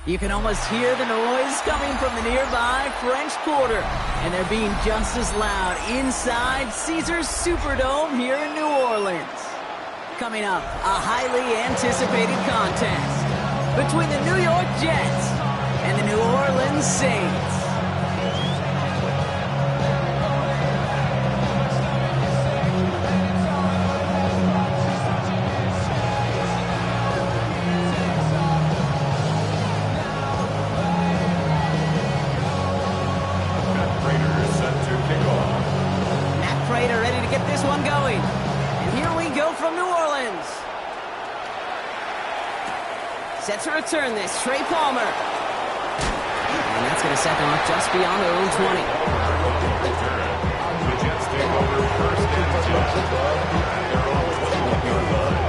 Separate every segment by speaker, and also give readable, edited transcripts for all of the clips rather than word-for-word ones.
Speaker 1: You can almost hear the noise coming from the nearby French Quarter, and they're being just as loud inside Caesars Superdome here in New Orleans. Coming up, a highly anticipated contest between the New York Jets and the New Orleans Saints. This one going. And here we go from New Orleans. Set to return this, Trey Palmer. And that's going to set them up just beyond their own 20.
Speaker 2: The Jets take over first and 10 at their own 21-yard line.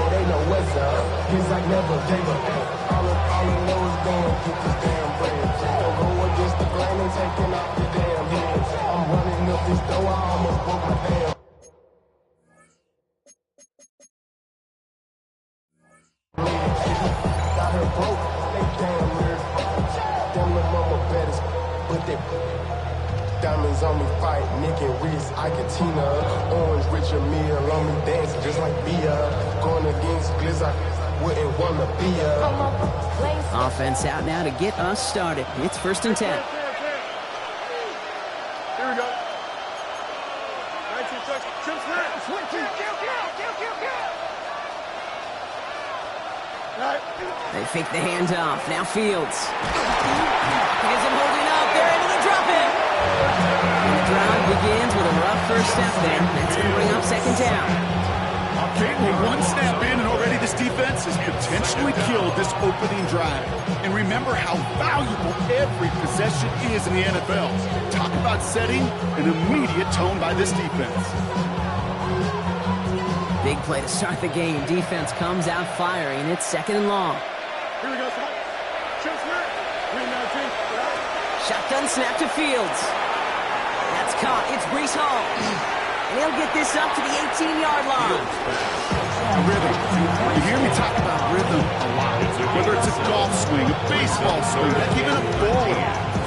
Speaker 2: They know what's up. He's like never gave up. All I know is going to get this damn bread. Don't go against the grain and taking off your damn head. I'm running up this door, I almost broke my damn. Got her broke, they damn weird. Damn the mama better, but they diamonds on me fight, Nick and Reese, Iketina, Orange Richard Meal on me dancing just like Bia. Going against Glizz, I wouldn't wanna be
Speaker 1: Offense out now to get us started. It's 1st and 10.
Speaker 2: Here we go. 19 seconds. Chip snap.
Speaker 1: They fake the handoff. Now Fields. Isn't holding up. They're able to drop it. And the drive begins with a rough first step there. That's going to bring up 2nd down.
Speaker 3: Okay, we're 1 snap in, and already this defense has potentially killed this opening drive. And remember how valuable every possession is in the NFL. Talk about setting an immediate tone by this defense.
Speaker 1: Big play to start the game. Defense comes out firing. It's 2nd and long.
Speaker 2: Here we go. Chip snap. 3-19.
Speaker 1: Shotgun snap to Fields. That's caught. It's Breece Hall. And he'll get this up to the 18-yard line.
Speaker 3: Rhythm. You hear me talk about rhythm a lot. Whether it's a golf swing, a baseball swing, heck, even a bowler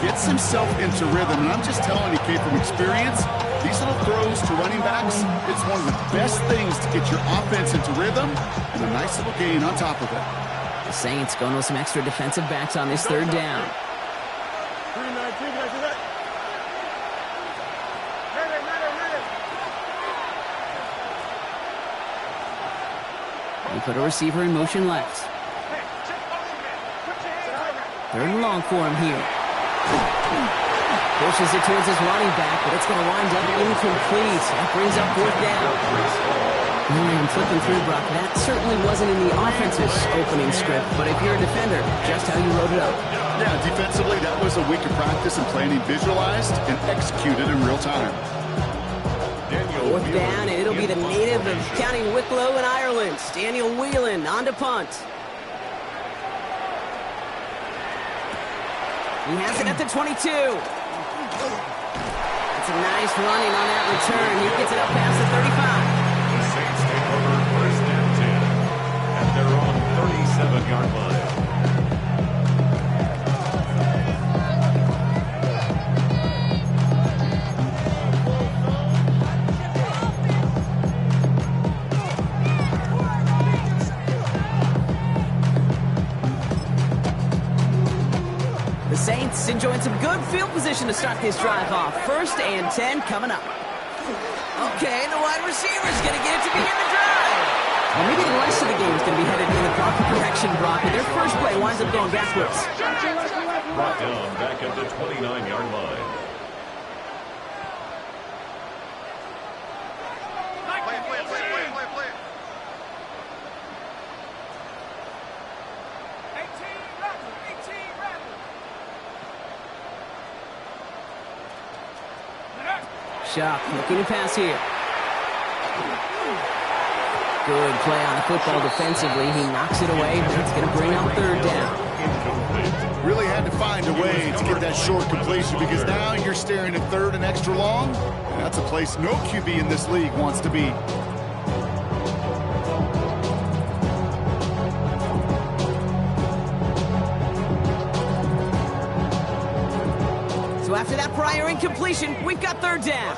Speaker 3: gets himself into rhythm. And I'm just telling you, Kate, from experience, these little throws to running backs, it's one of the best things to get your offense into rhythm and a nice little gain on top of it.
Speaker 1: The Saints going with some extra defensive backs on this 3rd down.
Speaker 2: 3-19. Can I see that?
Speaker 1: We put a receiver in motion left. 3rd and long for him here. Pushes it towards his running back, but it's going to wind up incomplete. That brings up 4th down. I'm flipping through, Brock. That certainly wasn't in the offense's opening script, but if you're a defender, just how you wrote it up.
Speaker 3: Yeah, defensively, that was a week of practice and planning visualized and executed in real time.
Speaker 1: 4th down, and it'll be the native of County Wicklow in Ireland, Daniel Whelan, on to punt. He has it at the 22. It's a nice running on that return. He gets it up past the 35.
Speaker 2: The Saints take over 1st and 10 at their own 37-yard line.
Speaker 1: Saints enjoying some good field position to start this drive off. 1st and 10 coming up. Okay, the wide receiver's going to get it to begin the drive. Well, maybe the rest of the game is going to be headed in the proper direction, Brock, but their first play winds up going backwards.
Speaker 2: Brought down back at the 29-yard line.
Speaker 1: Shock looking to pass here. Good play on the football defensively. He knocks it away, but it's going to bring up 3rd down.
Speaker 3: Really had to find a way to get that short completion because now you're staring at 3rd and extra long. And that's a place no QB in this league wants to be.
Speaker 1: After that prior incompletion, we've got third down.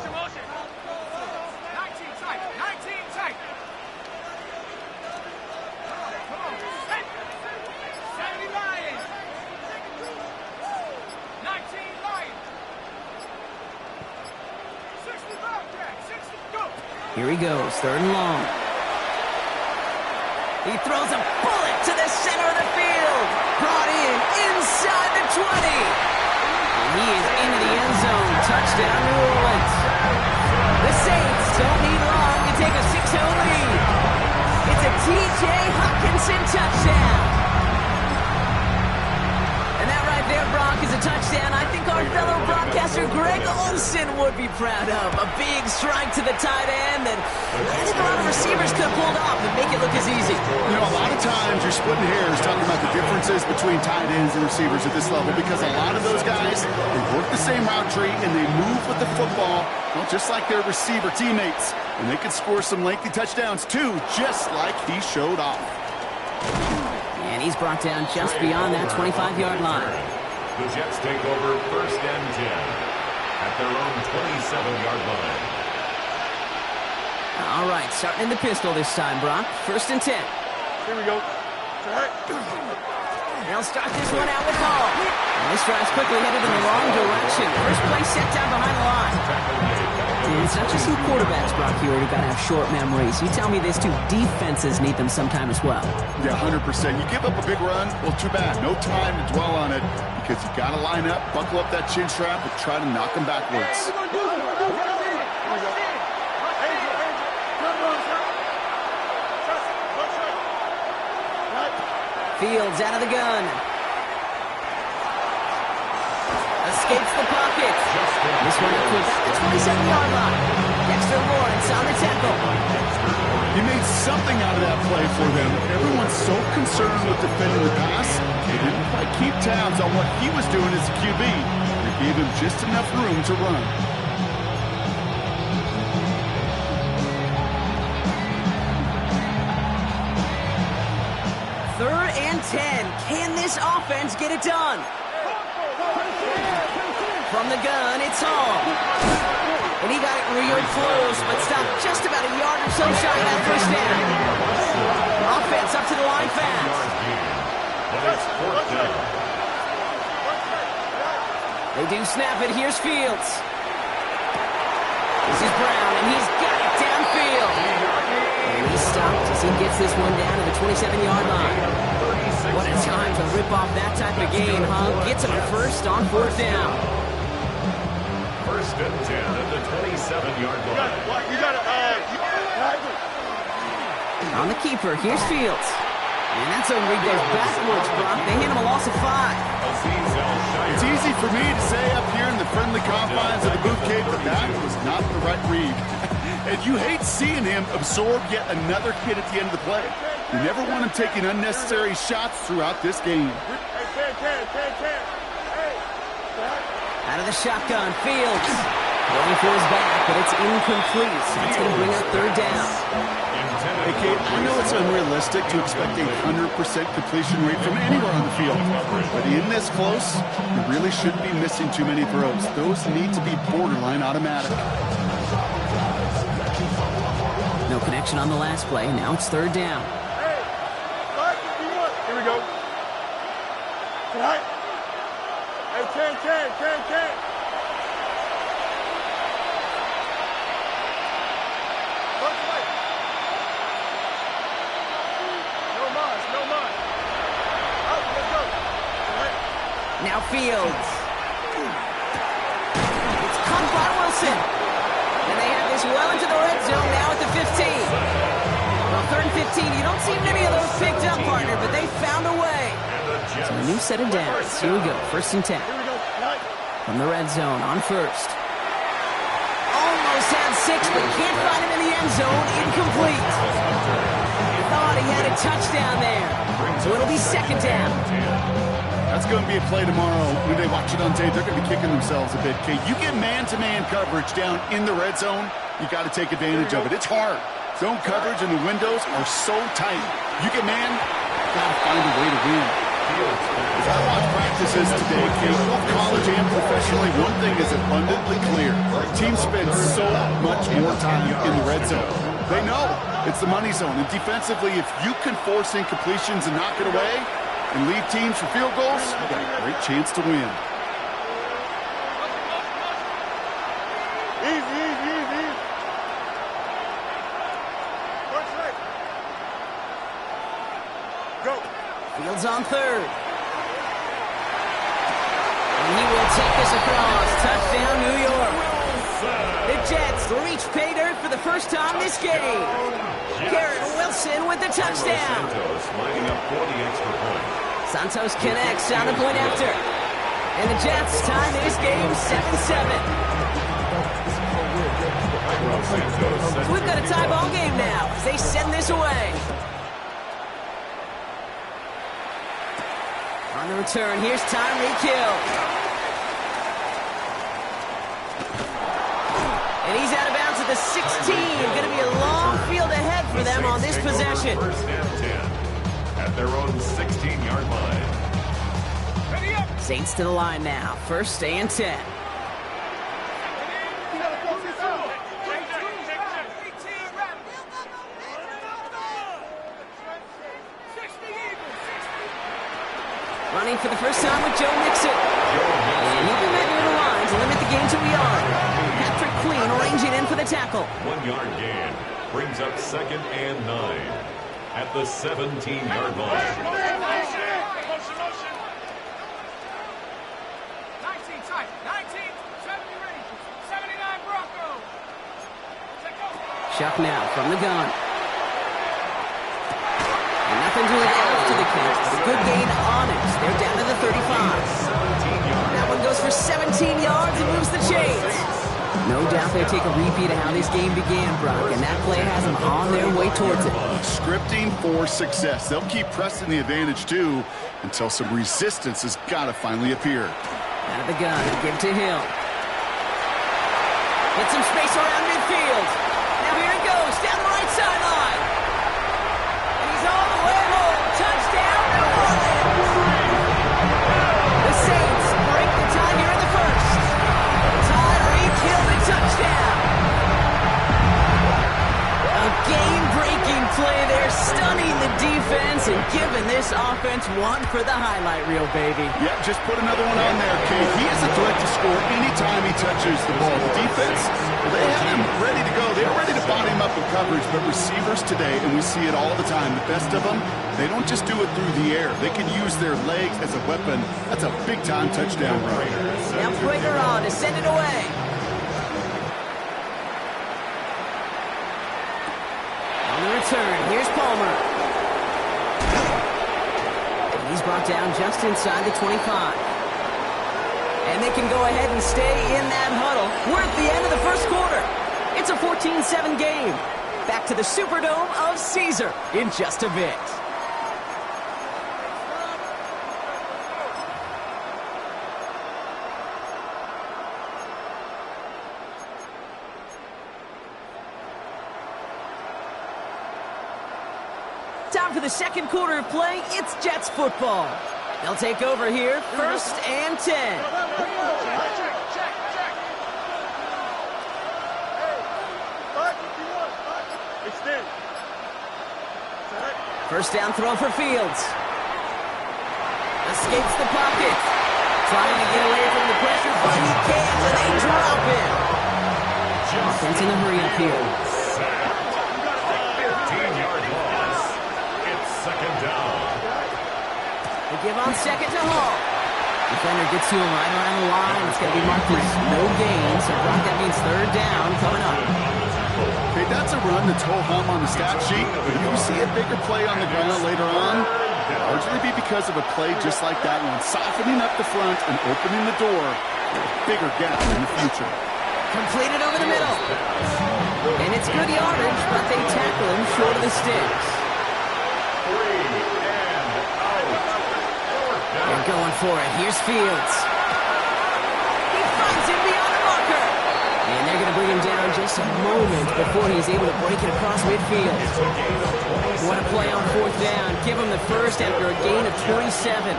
Speaker 1: Here he goes, third and long. He throws a bullet to the center of the field. Brought in inside the 20. And he is into the end zone. Touchdown, New Orleans. The Saints don't need long to take a 6-0 lead. It's a T.J. Hockenson touchdown. And that right there, Brock, is a touchdown I think our fellow broadcaster Greg Olsen would be proud of. A big strike to the tight end that I think a lot of receivers could have pulled off and make it look as easy.
Speaker 3: You know, a lot of times you're splitting hairs talking about the differences between tight ends and receivers at this level because a lot of those guys, they work the same route tree and they move with the football, well, just like their receiver teammates. And they can score some lengthy touchdowns too, just like he showed off.
Speaker 1: And he's brought down just beyond that 25-yard line.
Speaker 4: The Jets take over first and 10 at their own 27-yard line.
Speaker 1: All right, starting in the pistol this time, Brock. First and 10.
Speaker 5: Here we go. All right.
Speaker 1: They'll start this one out with Hall. And this drive's quickly headed in the wrong direction. First play set down behind the line. And it's not just you quarterbacks, Brock, here who got to have short memories. You tell me this too, defenses need them sometime as well.
Speaker 3: Yeah, 100%. You give up a big run, well, too bad. No time to dwell on it because you got to line up, buckle up that chin strap, and try to knock them backwards.
Speaker 1: Fields out of the gun. Escapes the pocket. This one up to about the 27-yard line. Dexter Lawrence on the tackle.
Speaker 3: He made something out of that play for them. Everyone's so concerned with defending the pass, they didn't quite keep tabs on what he was doing as a QB. They gave him just enough room to run.
Speaker 1: Third and 10. Can this offense get it done? From the gun, it's Hall. And he got it real close, but stopped just about a yard or so shy of that first down. Offense up to the line fast. They do snap it. Here's Fields. This is Brown, and he's got it downfield. And he's stopped as he gets this one down to the 27-yard line. What a time to rip off that type of game, huh? Gets him first on fourth down.
Speaker 4: First and 10 at the 27-yard line.
Speaker 1: On the keeper, here's Fields. And that's a read goes backwards, Brock. They hit him a loss of 5.
Speaker 3: It's easy for me to say up here in the friendly confines of the booth cave that that was not the right read. And you hate seeing him absorb yet another hit at the end of the play. You never want him taking unnecessary shots throughout this game.
Speaker 1: Out of the shotgun, Fields. Going for his back, but it's incomplete. So it's going to bring up third down.
Speaker 3: Hey, Kate, I know it's unrealistic to expect a 100% completion rate from anywhere on the field. But in this close, you really shouldn't be missing too many throws. Those need to be borderline automatic.
Speaker 1: No connection on the last play. Now it's third down.
Speaker 5: Here we go. Hey, 10.
Speaker 1: Now Fields. It's caught by Wilson. And they have this well into the red zone now at the 15. Well, third and 15, you don't see many of those picked up, partner, but they found a way. So a new set of downs. Here we go, first and 10. From the red zone on first. Almost had 6, but can't find him in the end zone. Incomplete. Thought he had a touchdown there. So it'll be second down.
Speaker 3: That's going to be a play tomorrow. When they watch it on tape, they're going to be kicking themselves a bit. Okay, you get man-to-man coverage down in the red zone, you got to take advantage of it. It's hard. Zone coverage and the windows are so tight. You get man, you got to find a way to win. As I watch practice practices today, Kate, both college and professionally, one thing is abundantly clear. Teams spend so much more time in the red zone. They know it's the money zone. And defensively, if you can force incompletions and knock it away and lead teams for field goals, you got a great chance to win.
Speaker 5: Easy. First right. Go.
Speaker 1: Fields on third. And he will take this across. Touchdown, New York. The Jets reach pay dirt for the first time this game. Garrett Wilson with the touchdown.
Speaker 4: Santos lining up for the extra point.
Speaker 1: Santos connects on the point after. And the Jets tie this game 7-7. So we've got a tie ball game now as they send this away. On the return, here's Tyreek Hill. And he's out of bounds at the 16. Going to be a long field ahead for them on this possession.
Speaker 4: First and 10 at their own 16-yard line.
Speaker 1: Saints to the line now. First and 10. Running for the first time with Joe Mixon. And he'll be met near the line to limit the gain to a yard. Patrick Queen ranging in for the tackle.
Speaker 4: 1 yard gain brings up second and 9 at the 17-yard line.
Speaker 6: 19 tight. 19, 70 ready. 79 Broncos.
Speaker 1: Chuck now from the gun. And nothing doing after the catch, but a good gain on it. They're down to the 35. That one goes for 17 yards and moves the chains. No doubt they take a repeat of how this game began, Brock, and that play has them on their way towards it.
Speaker 3: Scripting for success. They'll keep pressing the advantage, too, until some resistance has got to finally appear.
Speaker 1: Out of the gun, give to Hill. Get some space around midfield. Now here it goes, down the right sideline. And he's all the way home. Touchdown, New Orleans. The Saints break the tie here in the first. Tyreek Hill, the touchdown. A game-breaking play there, stunning the defense and giving this offense one for the highlight reel, baby.
Speaker 3: Yeah, just put another one on there, Kate. He is a threat to score anytime he touches the ball. The defense, well, they have him ready to go. They're ready to bond him up in coverage, but receivers today, and we see it all the time, the best of them, they don't just do it through the air. They can use their legs as a weapon. That's a big-time touchdown run.
Speaker 1: Now Prager on to send it away. On the return, here's Palmer. And he's brought down just inside the 25. And they can go ahead and stay in that huddle. We're at the end of the first quarter. It's a 14-7 game. Back to the Superdome of Caesar in just a bit. Time for the second quarter of play. It's Jets football. They'll take over here, first and 10.
Speaker 5: Check. Extend.
Speaker 1: First down throw for Fields. Escapes the pocket. Trying to get away from the pressure, but he can't, and they drop him. Offense in a hurry up here.
Speaker 4: 15-yard loss. It's second down.
Speaker 1: They give on second to Hall. Defender gets to him right around the line. It's going to be marked as no gain, so Brock, that means third down coming up.
Speaker 3: Okay, that's a run that's ho-hum on the stat sheet, but if you see a bigger play on the ground later on, it'll largely be because of a play just like that one, softening up the front and opening the door for a bigger gap in the future.
Speaker 1: Completed over the middle. And it's good yardage, but they tackle him short of the sticks.
Speaker 4: 3 and out.
Speaker 1: They're going for it. Here's Fields. He finds him beyond the marker. And they're going to bring him down just a moment before he's able to break it across midfield. What a play on fourth down. Give him the first after a gain of 27.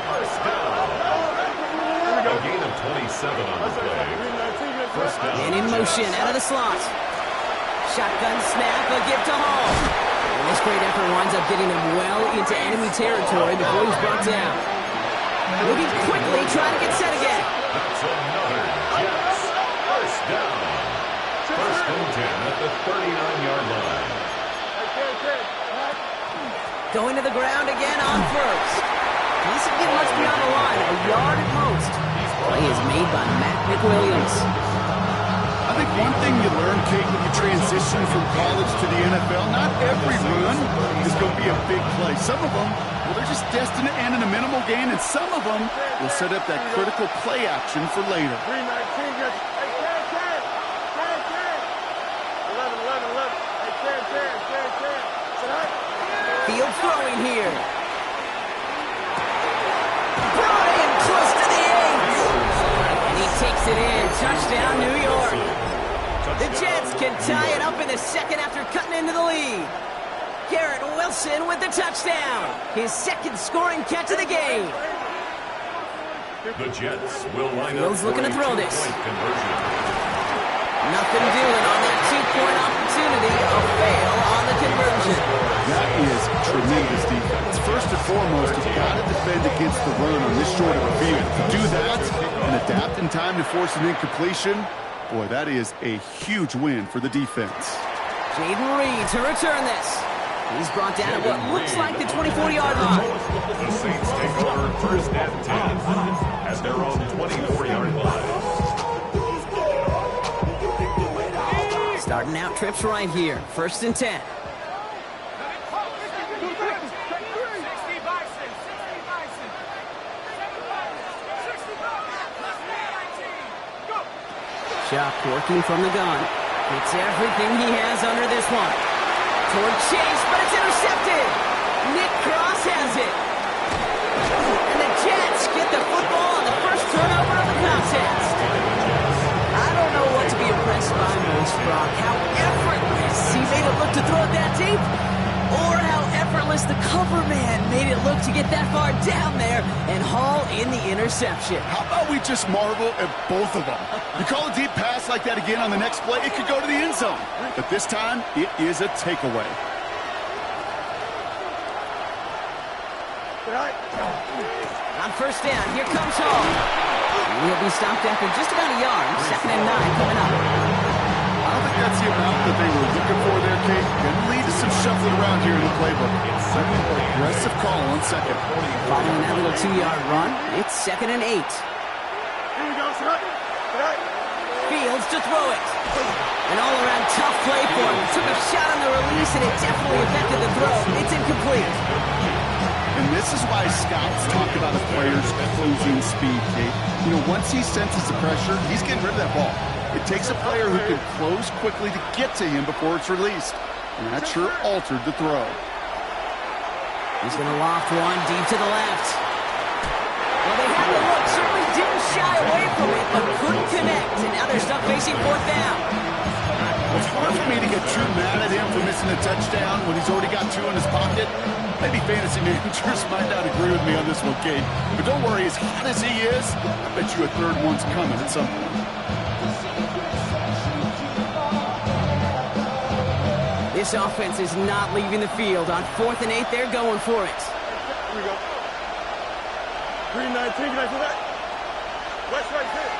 Speaker 4: a gain of 27 on the play. First down.
Speaker 1: And in motion, out of the slot. Shotgun snap, a give to Hall. And this great effort winds up getting him well into enemy territory before he's brought down. Moving quickly, trying to get set again.
Speaker 4: That's another Jets. First down. First and 10 at the 39-yard line.
Speaker 1: Going to the ground again on first. He doesn't get much beyond the line, a yard at most. Play is made by Matt McWilliams.
Speaker 3: I think one thing you learn, Kate, when you transition from college to the NFL, not every run is going to be a big play. Some of them, well, they're just destined to end in a minimal gain, and some of them will set up that critical play action for later.
Speaker 5: 319, 11.
Speaker 1: Field throwing here. Brought in close to the 8. And he takes it in. Touchdown, New York. The Jets can tie it up in the second after cutting into the lead. Garrett Wilson with the touchdown. His second scoring catch of the game.
Speaker 4: The Jets will line up
Speaker 1: Fields looking to throw this.
Speaker 4: conversion.
Speaker 1: Nothing doing on that 2-point opportunity. A fail on the conversion.
Speaker 3: That is tremendous defense. First and foremost, you've got to defend against the run on this short of a field. To do that and adapt in time to force an incompletion, boy, that is a huge win for the defense.
Speaker 1: Jaden Reed to return this. He's brought down at what looks like the 24-yard line.
Speaker 4: The Saints take over first and 10 at their own 24-yard line.
Speaker 1: Starting out trips right here. First and 10. Shock working from the gun. It's everything he has under this one. Toward Chase, but it's intercepted. Nick Cross has it. And the Jets get the football on the first turnover of the contest. I don't know what to be impressed by most, Brock. How effortless he made it look to throw it that deep, or how effortless the cover man made it look to get that far down there and haul in the interception.
Speaker 3: How about we just marvel at both of them? You call a deep pass like that again on the next play, it could go to the end zone. But this time, it is a takeaway.
Speaker 1: On first down, here comes Hall. He'll be stopped after just about a yard. Second and 9 coming up.
Speaker 3: I don't think that's the amount that they were looking for there, Kate. Going to lead to some shuffling around here in the playbook. Aggressive call on second.
Speaker 1: Following that little 2-yard run, it's second and 8.
Speaker 5: Here we go,
Speaker 1: Fields to throw it. An all-around tough play for him. Took a shot on the release, and it definitely affected the throw. It's incomplete.
Speaker 3: And this is why scouts talk about a player's closing speed, Kate. You know, once he senses the pressure, he's getting rid of that ball. It takes a player who can close quickly to get to him before it's released. And that sure altered the throw.
Speaker 1: He's going to loft one deep to the left. Well, they had the look. Certainly didn't shy away from it, but couldn't connect. And now they're stuck facing fourth down.
Speaker 3: It's hard for me to get too mad at him for missing a touchdown when he's already got 2 in his pocket. Maybe fantasy managers might not agree with me on this one, Kate. But don't worry, as hot as he is, I bet you a third one's coming at some point.
Speaker 1: This offense is not leaving the field. On 4th and 8, they're going for it.
Speaker 5: Here we go. 319, can I do that? West right here.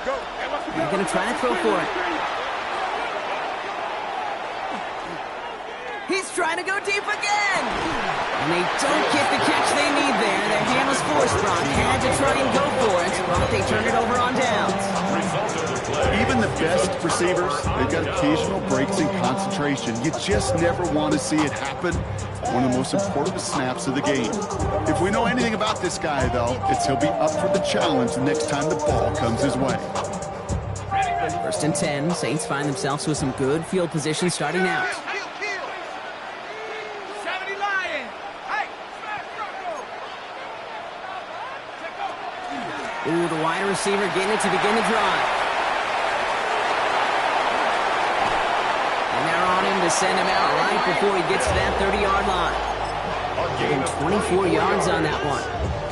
Speaker 5: Go.
Speaker 1: They're going to try to throw for it. He's trying to go deep again. And they don't get the catch they need there. Their hand was forced, Brock. Had to try and go for it, but they turned it over on downs.
Speaker 3: Even the best receivers, they've got occasional breaks in concentration. You just never want to see it happen. One of the most important snaps of the game. If we know anything about this guy, though, it's he'll be up for the challenge the next time the ball comes his way.
Speaker 1: First and 10, Saints find themselves with some good field position starting out. Ooh, the wide receiver getting it to begin the drive. to send him out right before he gets to that 30-yard line. Getting 24 yards on that one.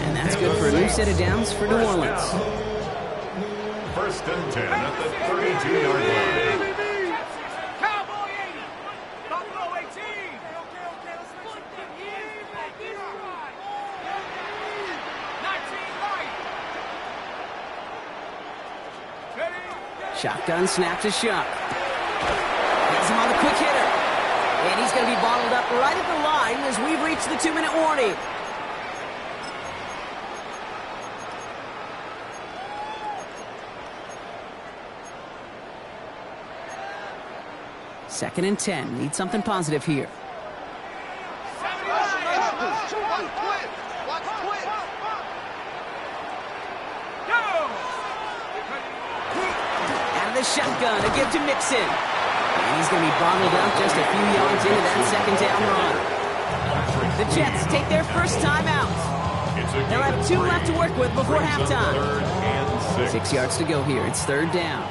Speaker 1: And that's good for a new set of downs for New Orleans.
Speaker 4: First and 10 at the 32-yard line.
Speaker 6: Cowboy 80. Buffalo 18.
Speaker 1: Shotgun snap to Shuck. Has him on the quick hitter. And he's going to be bottled up right at the line as we've reached the 2-minute warning. Second and 10. Need something positive here. Out of the shotgun, a give to Mixon. And he's going to be bottled up just a few yards into that second down run. The Jets take their first time out. They'll have 2 left to work with before halftime. 6 yards to go here. It's third down.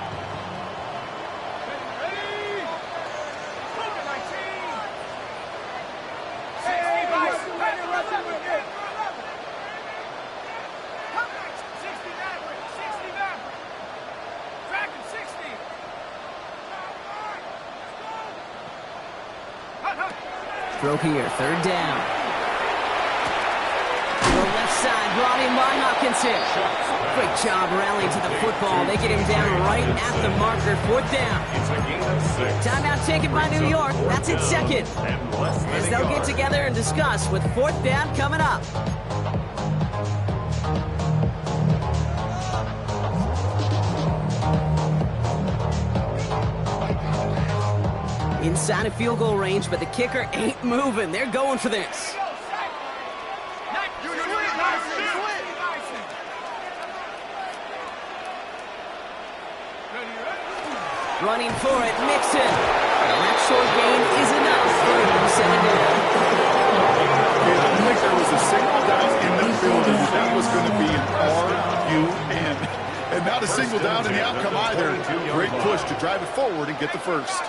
Speaker 1: Throw here, third down. The left side brought in by Hopkinson. Great job rallying to the football. They get him down right at the marker, fourth down. Timeout taken by New York. That's its second. As they'll get together and discuss with fourth down coming up. Inside of field goal range, but the kicker ain't moving. They're going for this. Running for it, Mixon. And that short gain is enough for a new set of down.
Speaker 3: I don't think there was a single down in the building that was going to be an R-U-N. And not a single down in the outcome either. Great push to drive it forward and get the first.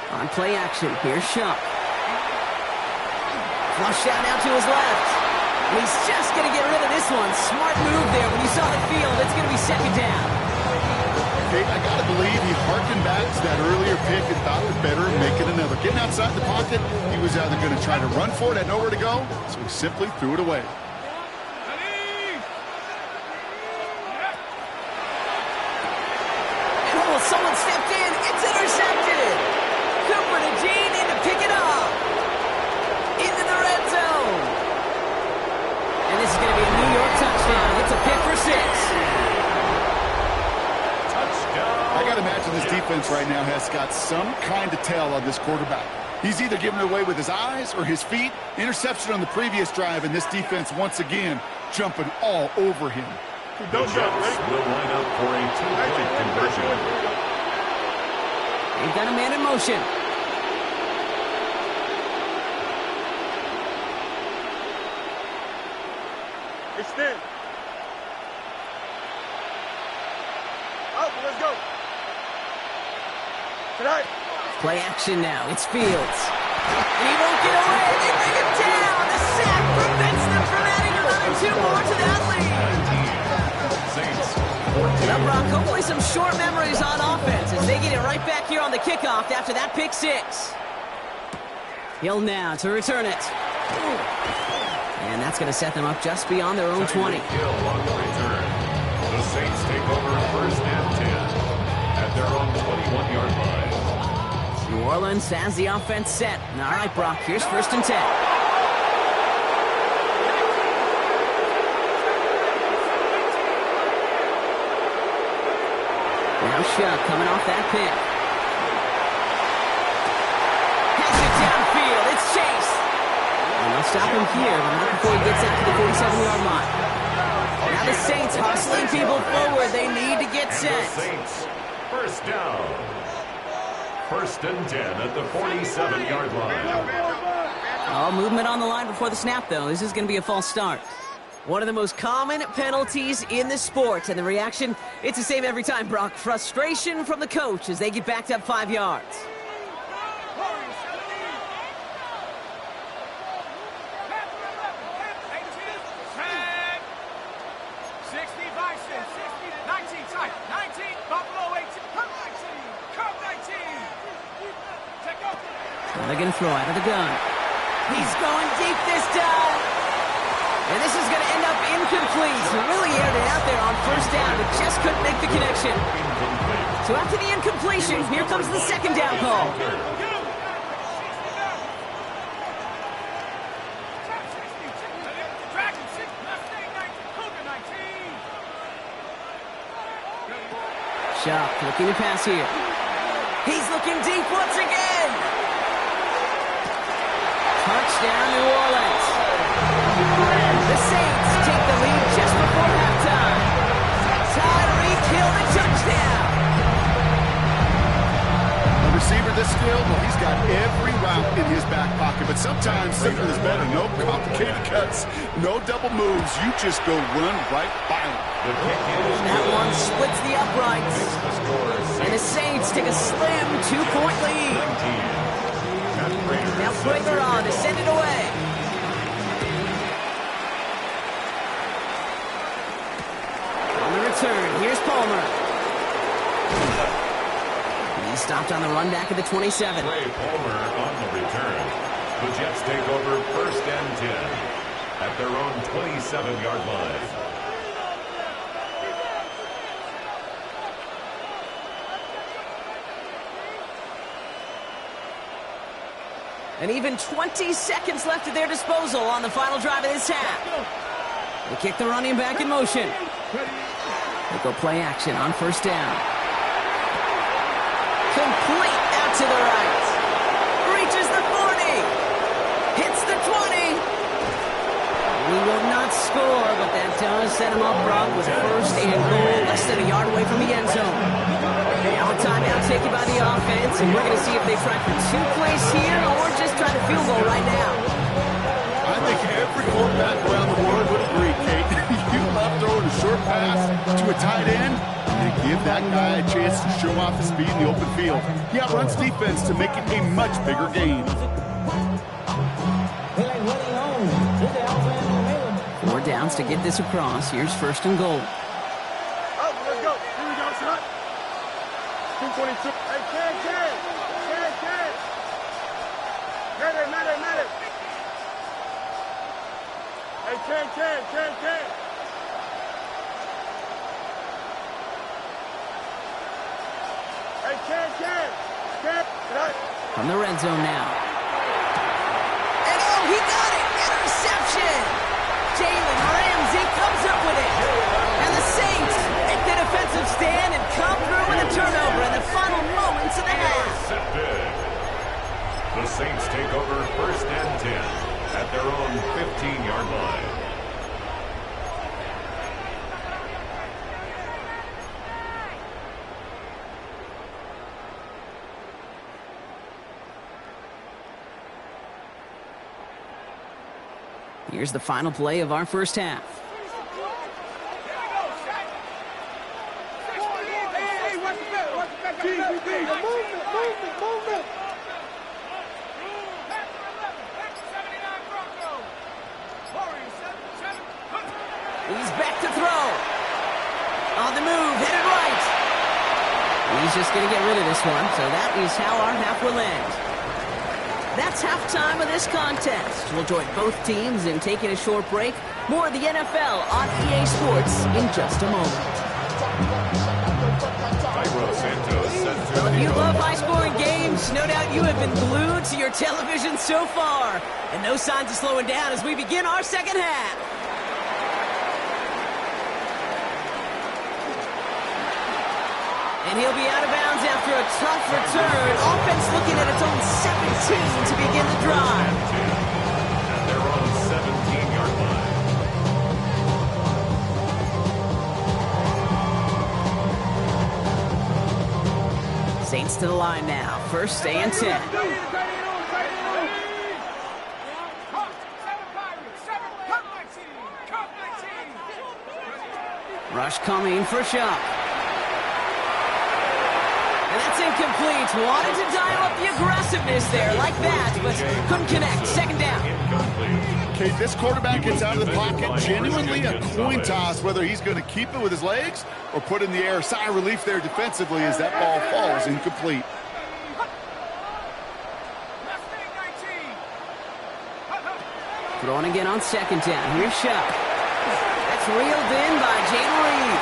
Speaker 1: On play action, here's Shuck. Flush out now to his left. And he's just going to get rid of this one. Smart move there. When you saw the field, it's going to be second down.
Speaker 3: Okay, I got to believe he harkened back to that earlier pick and thought it better and make it another. Getting outside the pocket, he was either going to try to run for it, had nowhere to go, so he simply threw it away.
Speaker 1: Oh, someone stepped in. It's intercepted. Cooper to Jean in to pick it up. Into the red zone. And this is going to be a New York touchdown. It's a pick for 6.
Speaker 3: I got to imagine this defense right now has got some kind of tell on this quarterback. He's either giving it away with his eyes or his feet. Interception on the previous drive, and this defense once again jumping all over him.
Speaker 4: The Jets will line up for a 2-point conversion.
Speaker 1: They've got a man in motion.
Speaker 5: Extend. Out, let's go. Tonight.
Speaker 1: Play action now. It's Fields. And he won't get away. They bring him down. The sack prevents them from adding another 2 more to that lead. Well, Brock, hopefully some short memories on offense as they get it right back here on the kickoff after that pick 6. Hill now to return it. And that's going to set them up just beyond their own 20.
Speaker 4: Hill on the return. The Saints take over first and 10 at their own 21-yard line.
Speaker 1: New Orleans has the offense set. All right, Brock, here's first and 10. Now Shuck coming off that pick. Has it downfield. It's Chase. And they'll stop him here, but not before he gets out to the 47-yard line. Now the Saints hustling people forward. They need to get set.
Speaker 4: Saints, first down. First and 10 at the 47-yard line.
Speaker 1: Oh, movement on the line before the snap, though. This is going to be a false start. One of the most common penalties in the sport, and the reaction, it's the same every time, Brock. Frustration from the coach as they get backed up 5 yards. They're going to throw out of the gun. He's going deep this time. And this is going to end up incomplete. He really aired it out there on first down, but just couldn't make the connection. So after the incompletion, here comes the second down call. Sharp looking to pass here. He's looking deep once again. Touchdown, New Orleans. The Saints take the lead just before halftime. Tyreek Hill, the touchdown.
Speaker 3: The receiver this skilled, well, he's got every route in his back pocket, but sometimes simple is better. No complicated cuts, no double moves. You just go run right by him.
Speaker 1: That one splits the uprights. And the Saints take a slim 2-point lead. Now Prager on to send it away. On the return, here's Palmer. He's stopped on the run back at the 27.
Speaker 4: Trey Palmer on the return. The Jets take over 1st and 10 at their own 27-yard line.
Speaker 1: And even 20 seconds left at their disposal on the final drive of this half. They kick the running back in motion. They go play action on first down. Complete out to the right. Reaches the 40. Hits the 20. We will not score, but that does set him up, Brock, with 1st and goal, less than a yard away from the end zone. Now a timeout taken by the offense, and we're going to see if they try for 2 plays here or just try to field goal right now.
Speaker 3: I think every quarterback around the world would agree, Kate. You love throwing a short pass to a tight end and give that guy a chance to show off his speed in the open field. He outruns defense to make it a much bigger gain.
Speaker 1: 4 downs to get this across. Here's 1st and goal.
Speaker 5: Oh, let's go. Here we go, son. 222. Hey, Ken. Medic. Hey, Ken. Hey, Ken.
Speaker 1: From the red zone now. And oh, he got it! Interception! Jalen Ramsey comes up with it. And the Saints make the defensive stand and come through with a turnover in the final moments of the half.
Speaker 4: The Saints take over 1st and 10 at their own 15-yard line.
Speaker 1: Here's the final play of our first half. He's back to throw. On the move, headed right. He's just going to get rid of this one, so that is how our half will end. That's halftime of this contest. We'll join both teams in taking a short break. More of the NFL on EA Sports in just a moment. Well, if you love high-scoring games, no doubt you have been glued to your television so far. And no signs of slowing down as we begin our second half. And he'll be out of bounds after a tough return. Offense looking at its own 17 to begin the drive.
Speaker 4: At their own 17-yard line.
Speaker 1: Saints to the line now. 1st and 10.
Speaker 6: Seven Pirates, 7 Cup 19.
Speaker 1: Rush coming for Shuck. And that's incomplete. Wanted to dial up the aggressiveness there like that, but couldn't connect. Second down.
Speaker 3: Okay, this quarterback gets out of the pocket. Genuinely a coin toss whether he's going to keep it with his legs or put in the air. Sigh of relief there defensively as that ball falls incomplete.
Speaker 1: Throwing again on second down. Here's Shuck. That's reeled in by Jayden Reed.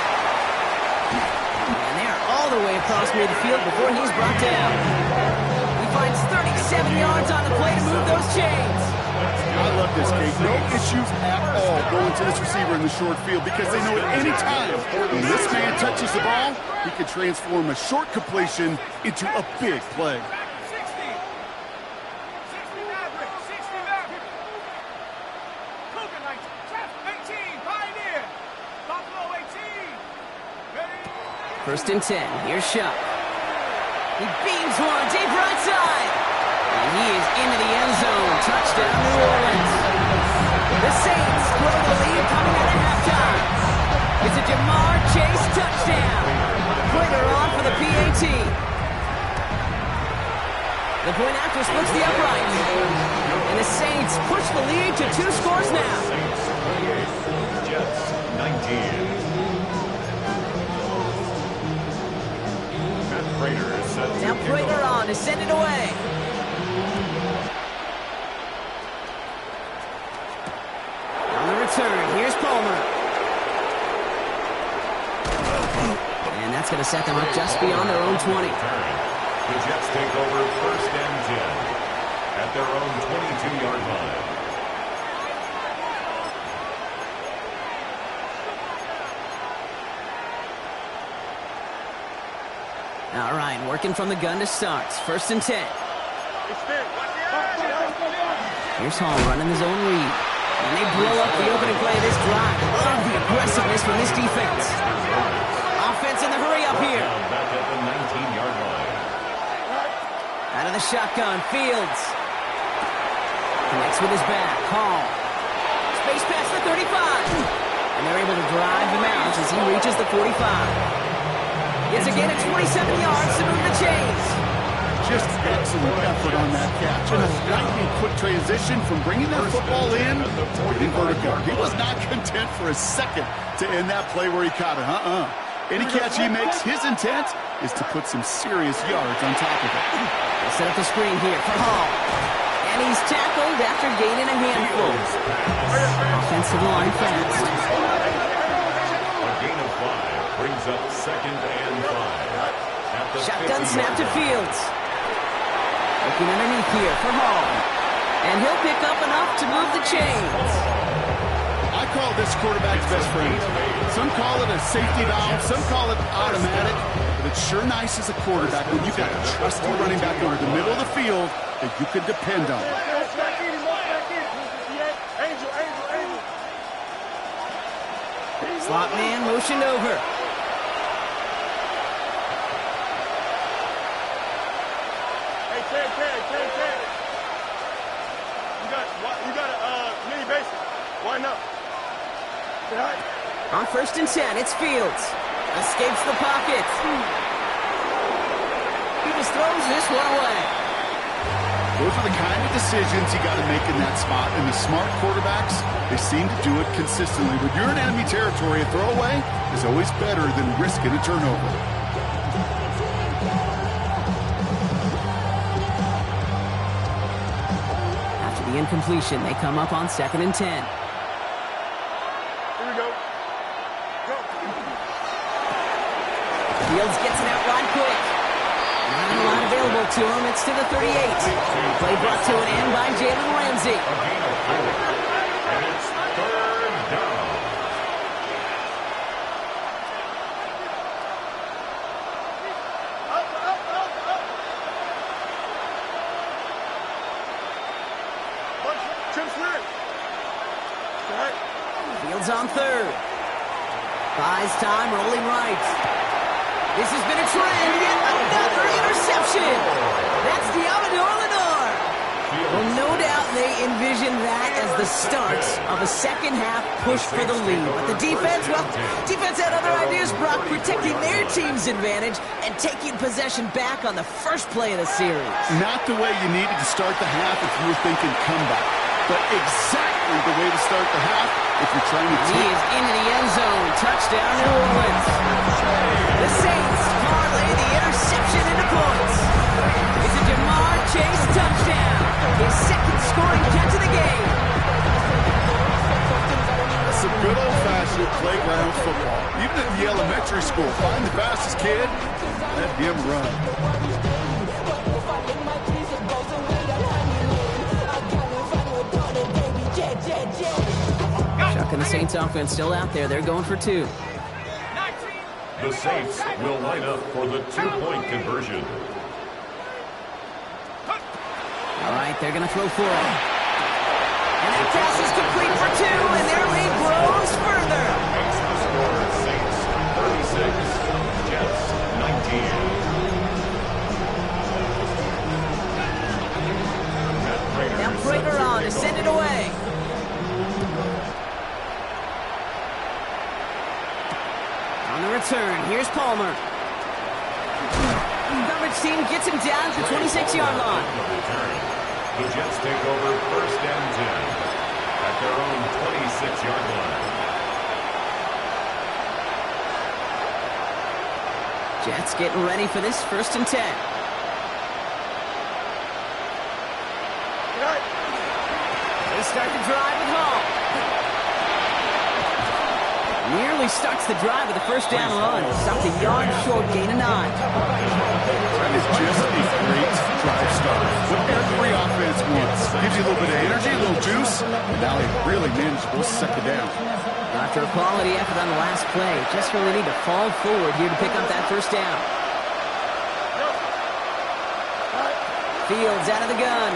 Speaker 1: And they're all the way across midfield before he's brought down. He finds 37 yards on the play to move those chains.
Speaker 3: I love this, Kate. No issues at all going to this receiver in the short field because they know at any time when this man touches the ball, he can transform a short completion into a big play.
Speaker 1: First and 10. Here's Shuck. He beams one deep right side. And he is into the end zone. Touchdown, New Orleans. The Saints grow the lead coming out of halftime. It's a Jamar Chase touchdown. Prater on for the PAT. The point after splits the upright. And the Saints push the lead to 2 scores now.
Speaker 4: Jets 19.
Speaker 1: Now Prater on to send it away. On the return, here's Palmer. And that's going to set them up just beyond their own 20.
Speaker 4: The Jets take over first and 10 at their own 22-yard line.
Speaker 1: All right, working from the gun to start. First and 10. Here's Hall running his own read. And they blow up the opening play of this drive. Love the aggressiveness from this defense. Offense in the hurry up here.
Speaker 4: Back at the 19-yard line.
Speaker 1: Out of the shotgun, Fields. Connects with his back. Hall. Space pass for 35. And they're able to drive him out as he reaches the 45. It's again at 27 yards to move the chains.
Speaker 3: Just excellent effort on that catch. And a lightning quick transition from bringing that football in to hitting vertical. He was not content for a second to end that play where he caught it. Any catch he makes, his intent is to put some serious yards on top of it.
Speaker 1: They set up the screen here for Hall. And he's tackled after gaining a handful. Offensive line fast.
Speaker 4: A gain of 5 brings up second and 5. At the
Speaker 1: Shotgun
Speaker 4: 50
Speaker 1: snap to Fields. Looking underneath here for Hall. And he'll pick up enough to move the chains.
Speaker 3: I call this quarterback's best friend. Some call it a safety valve, some call it automatic, but it's sure nice as a quarterback when you've got a trusty running back over the middle of the field that you can depend on.
Speaker 1: Slot man motioned over.
Speaker 5: Hey, Ted. You got a mini basic. Why not?
Speaker 1: On first and 10, it's Fields. Escapes the pocket. He just throws this one away.
Speaker 3: Those are the kind of decisions you got to make in that spot. And the smart quarterbacks, they seem to do it consistently. When you're in enemy territory, a throwaway is always better than risking a turnover.
Speaker 1: After the incompletion, they come up on second and 10. Fields gets it out right quick. Not a lot available to him. It's to the 38. Play brought to an end by Jalen Ramsey.
Speaker 4: And it's third down.
Speaker 1: Fields on third. Buys time, rolling right. This has been a trend, yet another interception. That's Diamador Lenore. Well, no doubt they envisioned that as the start of a second-half push for the lead. But the defense, well, defense had other ideas, Brock, protecting their team's advantage and taking possession back on the first play of the series.
Speaker 3: Not the way you needed to start the half if you were thinking comeback, but exactly the way to start the half if you're trying to
Speaker 1: He is into the end zone. Touchdown, New Orleans. The Saints parlay the interception into points. It's a Jamar Chase touchdown. His second scoring catch of the game.
Speaker 3: It's a good old-fashioned playground football. Even at the elementary school, find the fastest kid, let him run.
Speaker 1: Chuck and the Saints offense still out there. They're going for two.
Speaker 4: The Saints will line up for the two-point conversion.
Speaker 1: All right, they're going to throw for it. And that pass is complete for two, and their lead grows further.
Speaker 4: Makes the score Saints 36, Jets 19.
Speaker 1: Now Prager on to send it away. On the return, here's Palmer. Coverage team gets him down to the 26-yard line.
Speaker 4: The Jets take over first and 10 at their own 26-yard line.
Speaker 1: Jets getting ready for this first and 10. They start the drive with Hall. Nearly starts the drive with a first down run. Stopped a yard short, gain of 9.
Speaker 3: That is just a great drive start. What every offense wants. Gives you a little bit of energy, a little juice, and now a really manageable second down.
Speaker 1: After a quality effort on the last play, just really need to fall forward here to pick up that first down. Fields out of the gun.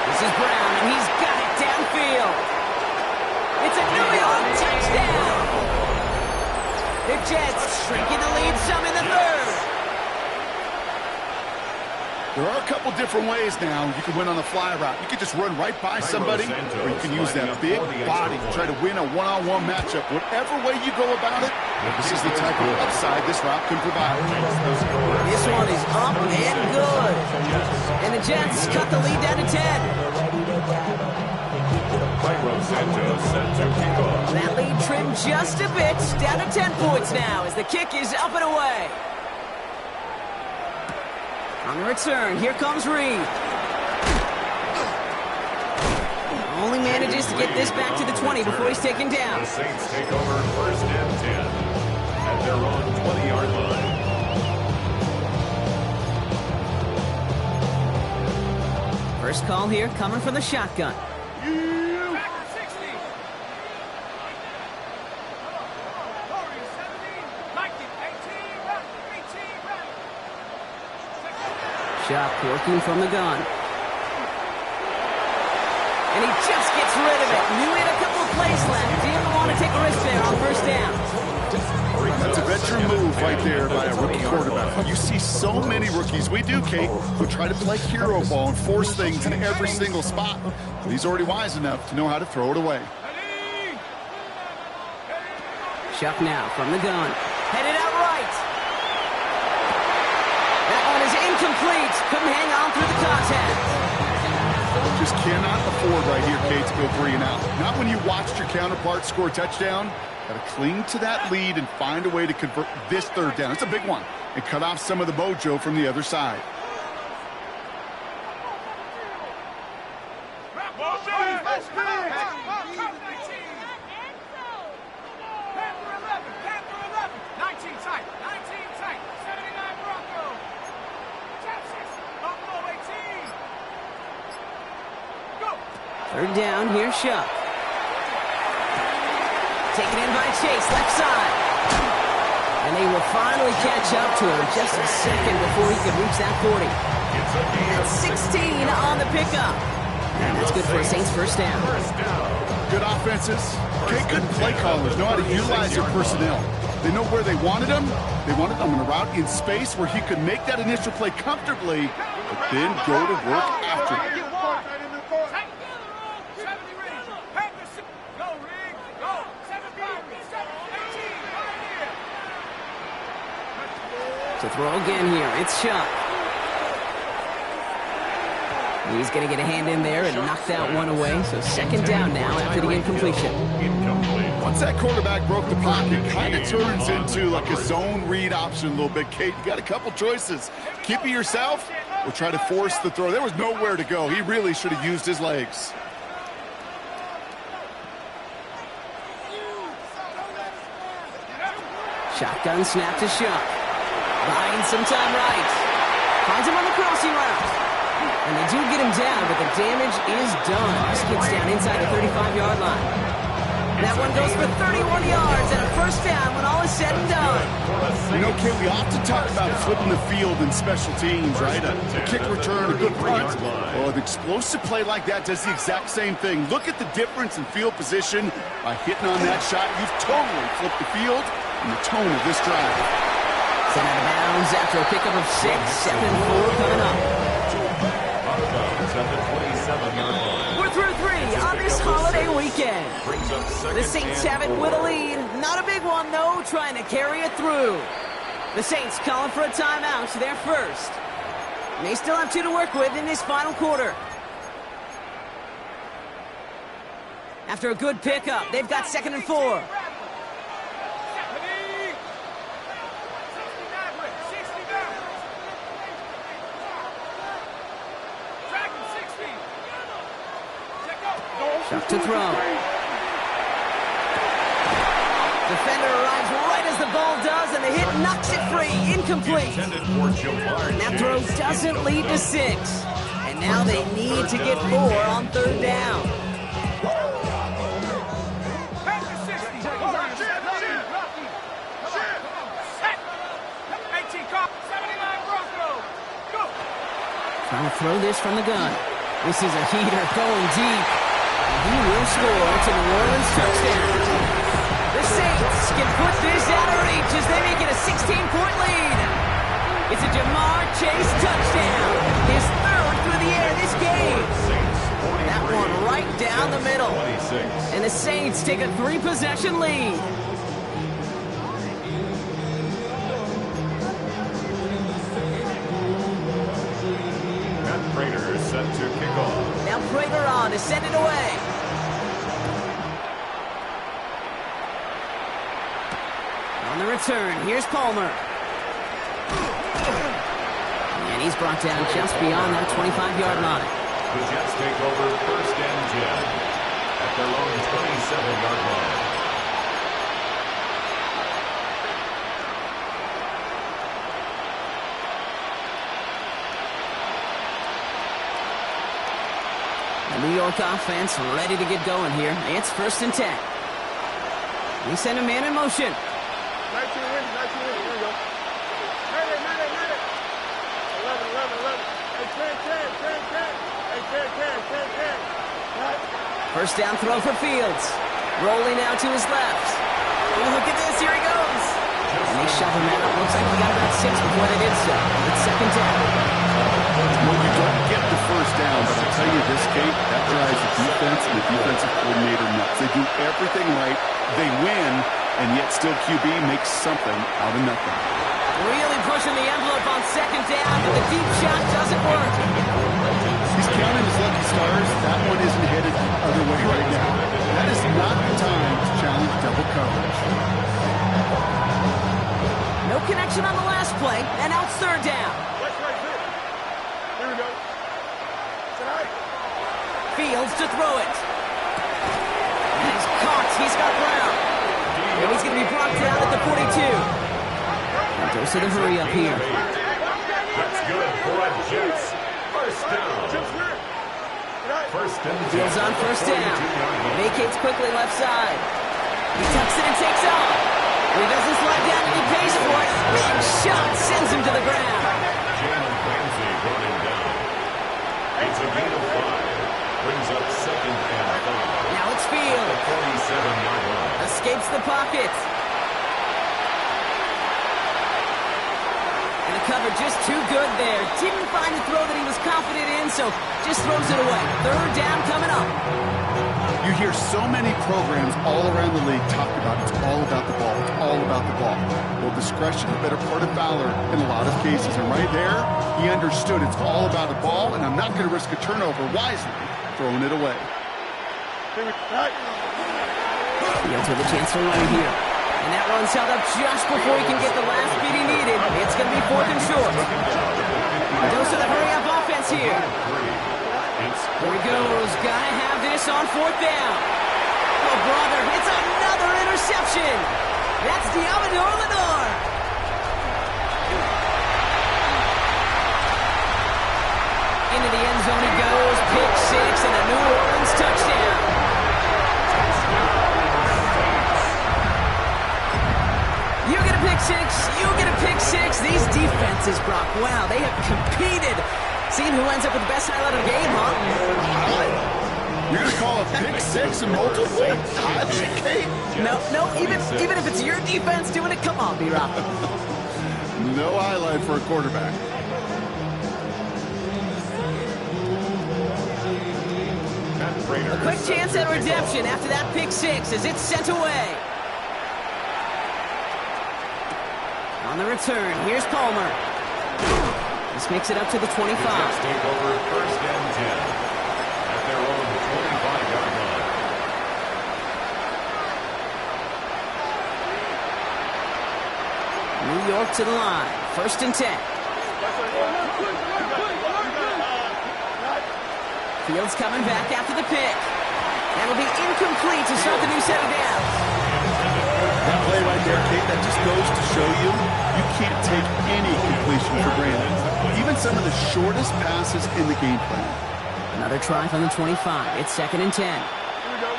Speaker 1: This is Brown, and he's got it downfield. It's a New York touchdown! The Jets shrinking the lead some in the third.
Speaker 3: There are a couple different ways now. You can win on a fly route. You can just run right by somebody, or you can use that big body to try to win a one-on-one matchup. Whatever way you go about it, this is the type of upside this route can provide.
Speaker 1: This one is up and good. And the Jets cut the lead down to 10. That lead trimmed just a bit, down to 10 points now as the kick is up and away. On the return, here comes Reed. Only manages to get this back to the 20 before he's taken down.
Speaker 4: The Saints take over first and 10 at their own 20-yard line.
Speaker 1: First call here coming from the shotgun. Shock working from the gun. And he just gets rid of it. Knew he had a couple of plays left. Didn't want to take a risk there on first down.
Speaker 3: That's a veteran move right there by a rookie quarterback. You see so many rookies, we do, Kate, who try to play hero ball and force things in every single spot. But he's already wise enough to know how to throw it away.
Speaker 1: Shuck now from the gun. Headed out right. That one is incomplete. Couldn't hang on through the contact.
Speaker 3: Just cannot afford right here, Kate, to go 3 and out. Not when you watched your counterpart score a touchdown. Got to cling to that lead and find a way to convert this third down. It's a big one. And cut off some of the mojo from the other side.
Speaker 1: Third down, here's Shuck. Taken in by Chase, left side. And they will finally catch up to him just a second before he could reach that 40. That's 16 on the pickup. And that's good for a Saints first down.
Speaker 3: Good offenses. Okay, good play callers know how to utilize their personnel. They know where they wanted him. They wanted him in a route in space where he could make that initial play comfortably, but then go to work after.
Speaker 1: To throw again here, it's Chuck. He's going to get a hand in there and knock that one away. So second down now after the incompletion.
Speaker 3: Once that quarterback broke the pocket, kind of turns into like a zone read option a little bit. Kate, you got a couple choices. Keep it yourself or try to force the throw. There was nowhere to go. He really should have used his legs.
Speaker 1: Shotgun snap to Chuck. Buying some time right. Finds him on the crossing route. And they do get him down, but the damage is done. Skids down inside the 35-yard line. That one goes for 31 yards and a first down when all is said and done.
Speaker 3: You know, Kate, we often talk about flipping the field in special teams, right? A kick return, a good punt. Well, an explosive play like that does the exact same thing. Look at the difference in field position. By hitting on that shot, you've totally flipped the field and the tone of this drive.
Speaker 1: Sent out of bounds after a pickup of 6, 7-4 coming up. We're through 3 on this holiday weekend. The Saints have it with a lead. Not a big one, though, trying to carry it through. The Saints calling for a timeout, so they're first. They still have 2 to work with in this final quarter. After a good pickup, they've got 2nd and 4. Chuck to throw. Defender arrives right as the ball does, and the hit knocks it free. Incomplete. And that throw doesn't lead to 6. And now they need to get 4 on 3rd down. Trying to throw this from the gun. This is a heater going deep. He will score. It's a New Orleans touchdown. The Saints can put this out of reach as they make it a 16-point lead. It's a Jamar Chase touchdown. His 3rd through the air this game. That one right down the middle. And the Saints take a 3-possession lead.
Speaker 4: Prater is set to kick off.
Speaker 1: Now Prater on to send it away. On the return, here's Palmer. And he's brought down just beyond that 25-yard line.
Speaker 4: The Jets take over 1st and 10 at their own 27-yard line.
Speaker 1: New York offense ready to get going here. It's 1st and 10. We send a man in motion.
Speaker 5: 19 wins, 19 wins. Here we go. 11. Hey, 10.
Speaker 1: First down throw for Fields. Rolling out to his left. Oh, look at this. Here he goes. And they shove him out. Looks like we got about 6 before they did so. It's 2nd down.
Speaker 3: Well, you don't get the first down, but I'll tell you this, Kate, that drives the defense and the defensive coordinator nuts. They do everything right, they win, and yet still QB makes something out of nothing.
Speaker 1: Really pushing the envelope on 2nd down, but the deep shot doesn't work.
Speaker 3: He's counting his lucky stars. That one isn't headed the other way right now. That is not the time to challenge double coverage.
Speaker 1: No connection on the last play, and now it's 3rd down.
Speaker 5: Here we go.
Speaker 1: Fields to throw it. And he's caught. He's got Brown. And he's going to be brought down at the 42. And goes to the hurry up here.
Speaker 4: That's good for a Jets. First down. First and 10.
Speaker 1: Fields on 1st down. Vacates quickly left side. He tucks it and takes off. He doesn't slide down and he pays for it. Big shot sends him to the ground.
Speaker 4: It's a gain of 5. Brings up 2nd and 5.
Speaker 1: Now it's Fields.
Speaker 4: 47-yard line.
Speaker 1: Escapes the pocket. And the cover just too good there. Didn't find a throw that he was confident in, so just throws it away. 3rd down coming up.
Speaker 3: You You hear so many programs all around the league talk about it's all about the ball, it's all about the ball. Well, discretion, the better part of valor in a lot of cases. And right there, he understood it's all about the ball, and I'm not going to risk a turnover, wisely throwing it away.
Speaker 1: Fields with a chance to run here. And that one's held up just before he can get the last beat he needed. It's going to be 4th and short. Dose of the hurry-up offense here. Here he goes. Gotta have this on 4th down. Oh, brother, it's another interception. That's Diamador Lenore. Into the end zone he goes. Pick 6 and a New Orleans touchdown. You get a pick 6. You get a pick 6. These defenses, Brock, wow, they have competed. Seeing who ends up with the best highlight of the game, huh?
Speaker 3: You're going to call a pick 6 and multiple?
Speaker 1: No, even if it's your defense doing it, come on, B-Rock.
Speaker 3: No highlight for a quarterback.
Speaker 1: A quick chance at redemption after that pick 6 as it's sent away. On the return, here's Palmer. This makes it up to the 25.
Speaker 4: Jets take over 1st and 10 at their own 25-yard line.
Speaker 1: New York to the line. 1st and 10. Fields coming back after the pick. That'll be incomplete to start the new set of downs.
Speaker 3: That play right there, Kate, that just goes to show you, you can't take any completion for granted. Even some of the shortest passes in the game plan.
Speaker 1: Another try from the 25. It's 2nd and 10.
Speaker 5: Here we go.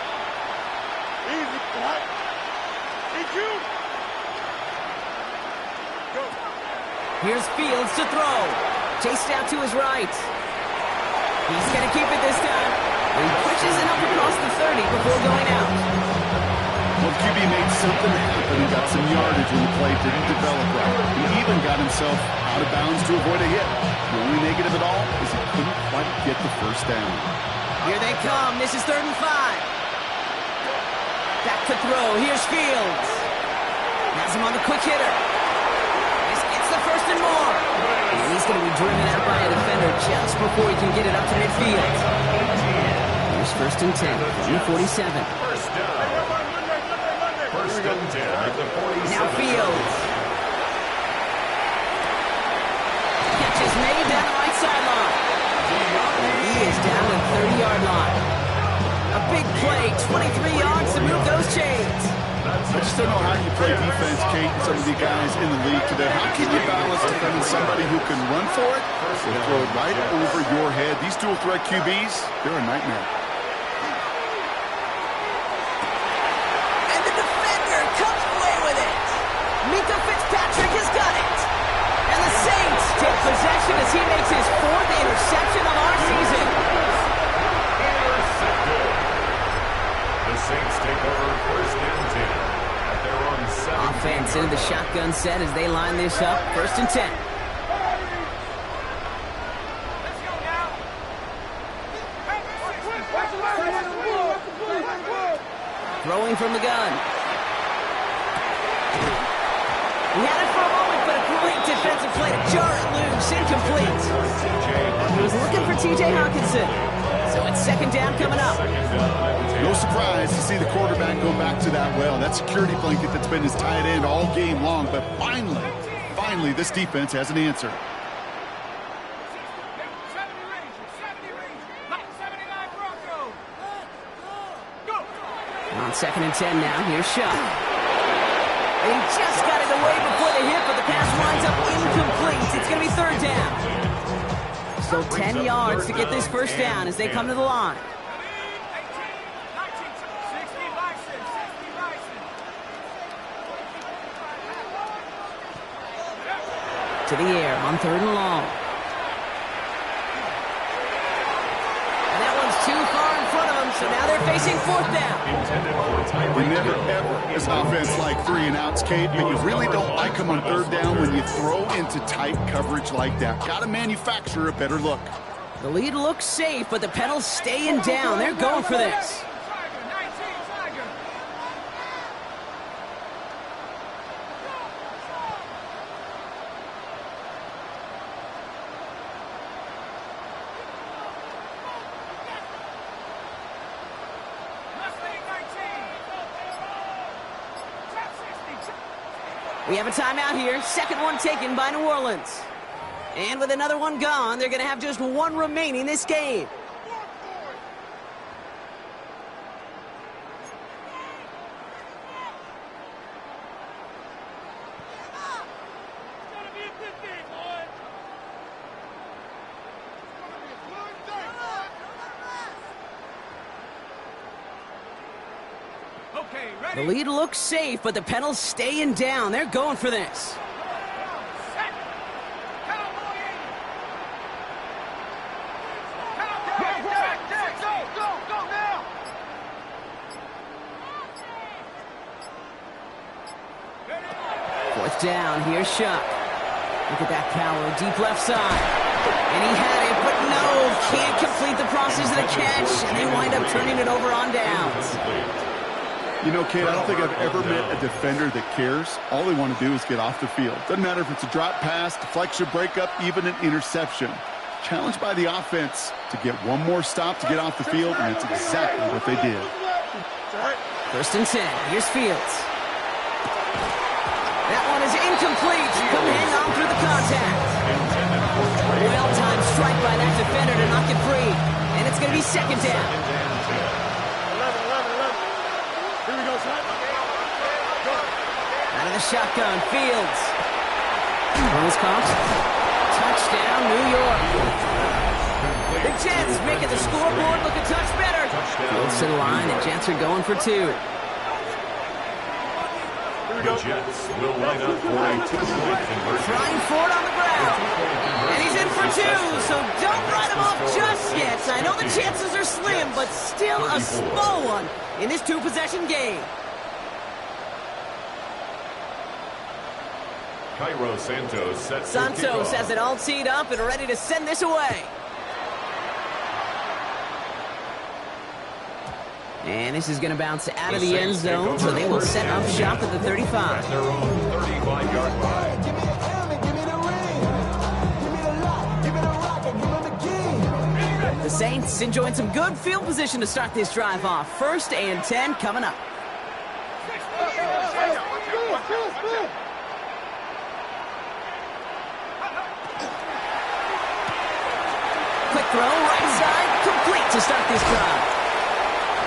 Speaker 5: Easy. EQ. Go.
Speaker 1: Here's Fields to throw. Chased out to his right. He's going to keep it this time. And he pushes it up across the 30 before going out.
Speaker 3: Well, QB made something happen and got some yardage when the play didn't develop right. He even got himself out of bounds to avoid a hit. The only negative at all is he couldn't quite get the 1st down.
Speaker 1: Here they come. This is 3rd and 5. Back to throw. Here's Fields. Has him on the quick hitter. This gets the 1st and more. And he's going to be driven out by a defender just before he can get it up to midfield. Here's 1st and 10 from the 47.
Speaker 4: First down. 1st and 10 at the 47.
Speaker 1: Now Fields. Catch is made down the right sideline. He is down to the 30-yard line. A big play, 23 yards to move those chains.
Speaker 3: I just don't know how you play defense, Kate, and some of the guys in the league today. How can you balance defending somebody who can run for it or throw it right over your head? These dual threat QBs, they're a nightmare.
Speaker 1: And the defender comes away with it. Mika Fitzpatrick has got it. And the Saints take possession as he makes his 4th interception of our season.
Speaker 4: Intercepted. The Saints take over 1st and 10 at their own 7.
Speaker 1: Offense into the shotgun set as they line this up. 1st and 10.
Speaker 6: Let's go now.
Speaker 1: Throwing from the gun. He had it for a moment, but a great defensive play to jar it loose. Incomplete. He was looking for T.J. Hawkinson. So it's 2nd down coming up.
Speaker 3: No surprise to see the quarterback go back to that well. That security blanket that's been his tight end all game long. But finally, this defense has an answer.
Speaker 6: 70 Rangers. 79 Broncos. Go.
Speaker 1: On 2nd and 10 now, here's Shaw. And he just got it away before the hit, but the pass winds up incomplete. It's going to be 3rd down. Still 10 yards to get this 1st down as they come to the line.
Speaker 6: 18, 19, 60 license.
Speaker 1: To the air on 3rd and long. And that one's too far in front of them, so now they're facing 4th down.
Speaker 3: We never, ever, as an offense, like 3 and outs, Kate, but you really don't like them on 3rd down when you throw into tight coverage like that. Got to manufacture a better look.
Speaker 1: The lead looks safe, but the pedals staying down. They're going for this. We have a timeout here. Second one taken by New Orleans. And with another one gone, they're going to have just one remaining this game. The lead looks safe, but the Penals staying down. They're going for this. Fourth down, here's Shuck. Look at that power, deep left side. And he had it, but no, can't complete the process of the catch, and they wind up turning it over on downs.
Speaker 3: You know, Kate, I don't think I've ever met a defender that cares. All they want to do is get off the field. Doesn't matter if it's a drop pass, deflection, breakup, even an interception. Challenged by the offense to get one more stop to get off the field, and that's exactly what they did.
Speaker 1: First and 10. Here's Fields. That one is incomplete. Couldn't hang on through the contact. Well-timed strike by that defender to knock it free. And it's going to be second down.
Speaker 5: 11. Here we go, son.
Speaker 1: Out of the shotgun, Fields. Runs caught. Touchdown, New York. The Jets making the scoreboard look a touch better. Fields to the line, and Jets are going for two.
Speaker 4: The Jets will line up for a two-point conversion.
Speaker 1: Trying for it on the ground. And he's in for two, so don't write him off just yet. I know the chances are slim, but still a small one in this two-possession game.
Speaker 4: Cairo Santos sets
Speaker 1: Santos has it all teed up and ready to send this away. And this is going to bounce out of the end zone, so they will set up shop at the 35.
Speaker 4: At their own 35-yard line.
Speaker 2: Give me the helmet, give me the ring. Give me the lock, give me the rock, and give me the key.
Speaker 1: The Saints enjoying some good field position to start this drive off. First and 10 coming up. Quick throw, right side, complete to start this drive.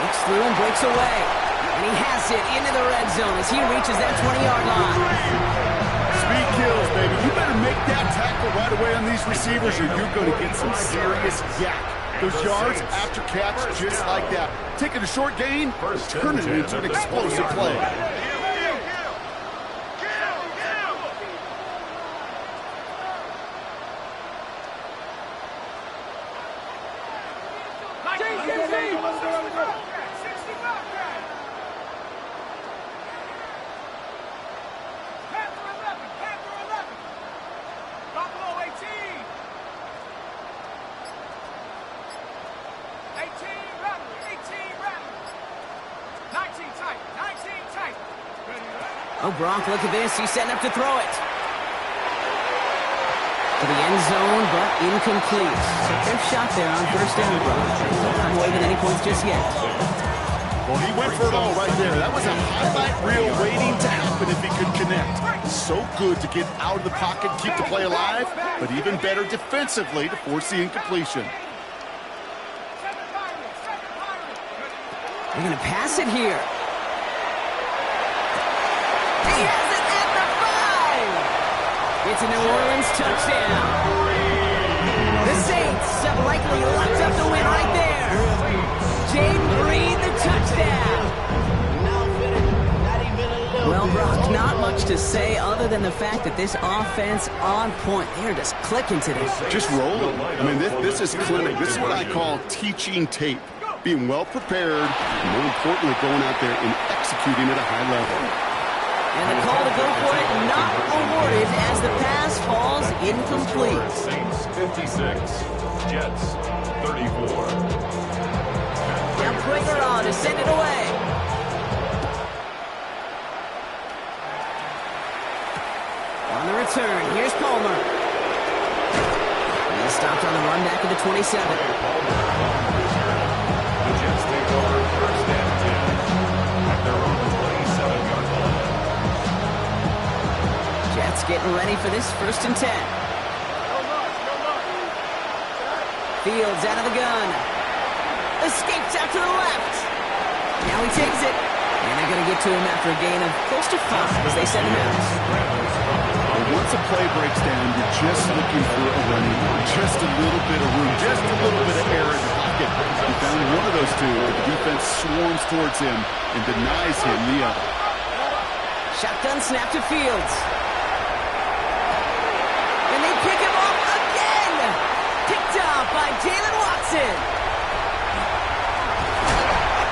Speaker 1: Looks through and breaks away. And he has it into the red zone as he reaches that 20-yard line.
Speaker 3: Speed kills, baby. You better make that tackle right away on these receivers or you're going to get some serious yak. Those yards after catch just like that. Taking a short gain, turning it into an explosive play.
Speaker 1: Oh, Gronk, look at this. He's setting up to throw it. To the end zone, but incomplete. So their shot there on first down, Gronk. Don't come away with any points just yet.
Speaker 3: Well, he went for it all right there. That was a highlight reel waiting to happen if he could connect. So good to get out of the pocket, keep the play alive, but even better defensively to force the incompletion.
Speaker 1: They're going to pass it here. He has it at the 5. It's a New Orleans touchdown. The Saints have likely locked up the win right there. Jaden Reed, the touchdown. Well, Brock, not much to say other than the fact that this offense on point. They're just clicking today.
Speaker 3: Just rolling. I mean, this is clinic. This is what I call teaching tape. Being well prepared, and more importantly, going out there and executing at a high level.
Speaker 1: And the call to go for it not awarded as the pass falls incomplete.
Speaker 4: Saints 56, Jets 34.
Speaker 1: Now Prager on to send it away. On the return, here's Palmer. He's stopped on the run back of the 27.
Speaker 4: The Jets take over first and 10 at their own 27-yard line.
Speaker 1: getting ready for this 1st and 10. Fields out of the gun. Escapes out to the left. Now he takes it. And they're going to get to him after a gain of close to 5 as they send him out.
Speaker 3: Once a play breaks down, you're just looking for a running back. Just a little bit of room, just a little bit of air in the pocket. He found one of those two, but the defense swarms towards him and denies him the other.
Speaker 1: Shotgun snap to Fields. And they pick him up again. Picked up by Jalen Watson.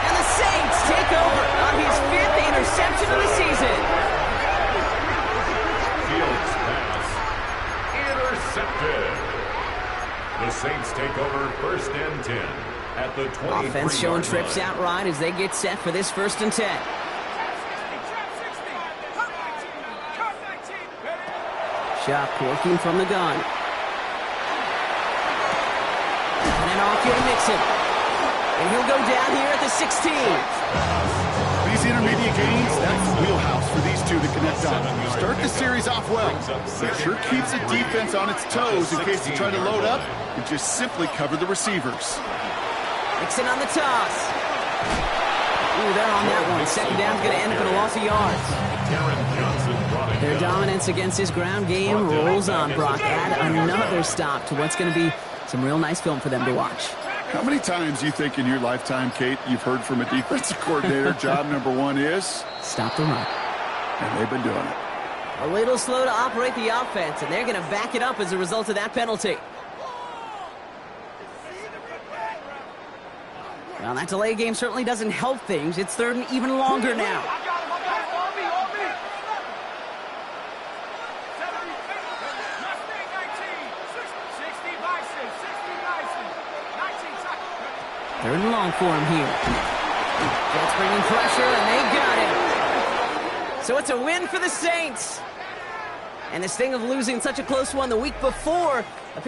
Speaker 1: And the Saints take over on his 5th interception of the season.
Speaker 4: Fields pass intercepted. The Saints take over 1st and 10 at the 23-yard
Speaker 1: Offense showing
Speaker 4: line.
Speaker 1: trips out right as they get set for this 1st and 10. Shuck working from the gun. And then off here to Mixon. And he'll go down here at the 16.
Speaker 3: These intermediate gains, that's the wheelhouse for these two to connect on. Start the series off well. It sure keeps the defense on its toes in case they try to load up and just simply cover the receivers.
Speaker 1: Mixon on the toss. Ooh, they're on that one. 2nd down's going to end up in a loss of yards. Their dominance against his ground game rolls on, Brock. Add another stop to what's going to be some real nice film for them to watch.
Speaker 3: How many times do you think in your lifetime, Kate, you've heard from a defensive coordinator, job number 1 is?
Speaker 1: Stop the run.
Speaker 3: And they've been doing it.
Speaker 1: A little slow to operate the offense, and they're going to back it up as a result of that penalty. Well, that delay game certainly doesn't help things. It's 3rd and even longer now. Third and long for him here. Jets bringing pressure, and they got him. So it's a win for the Saints. And this thing of losing such a close one the week before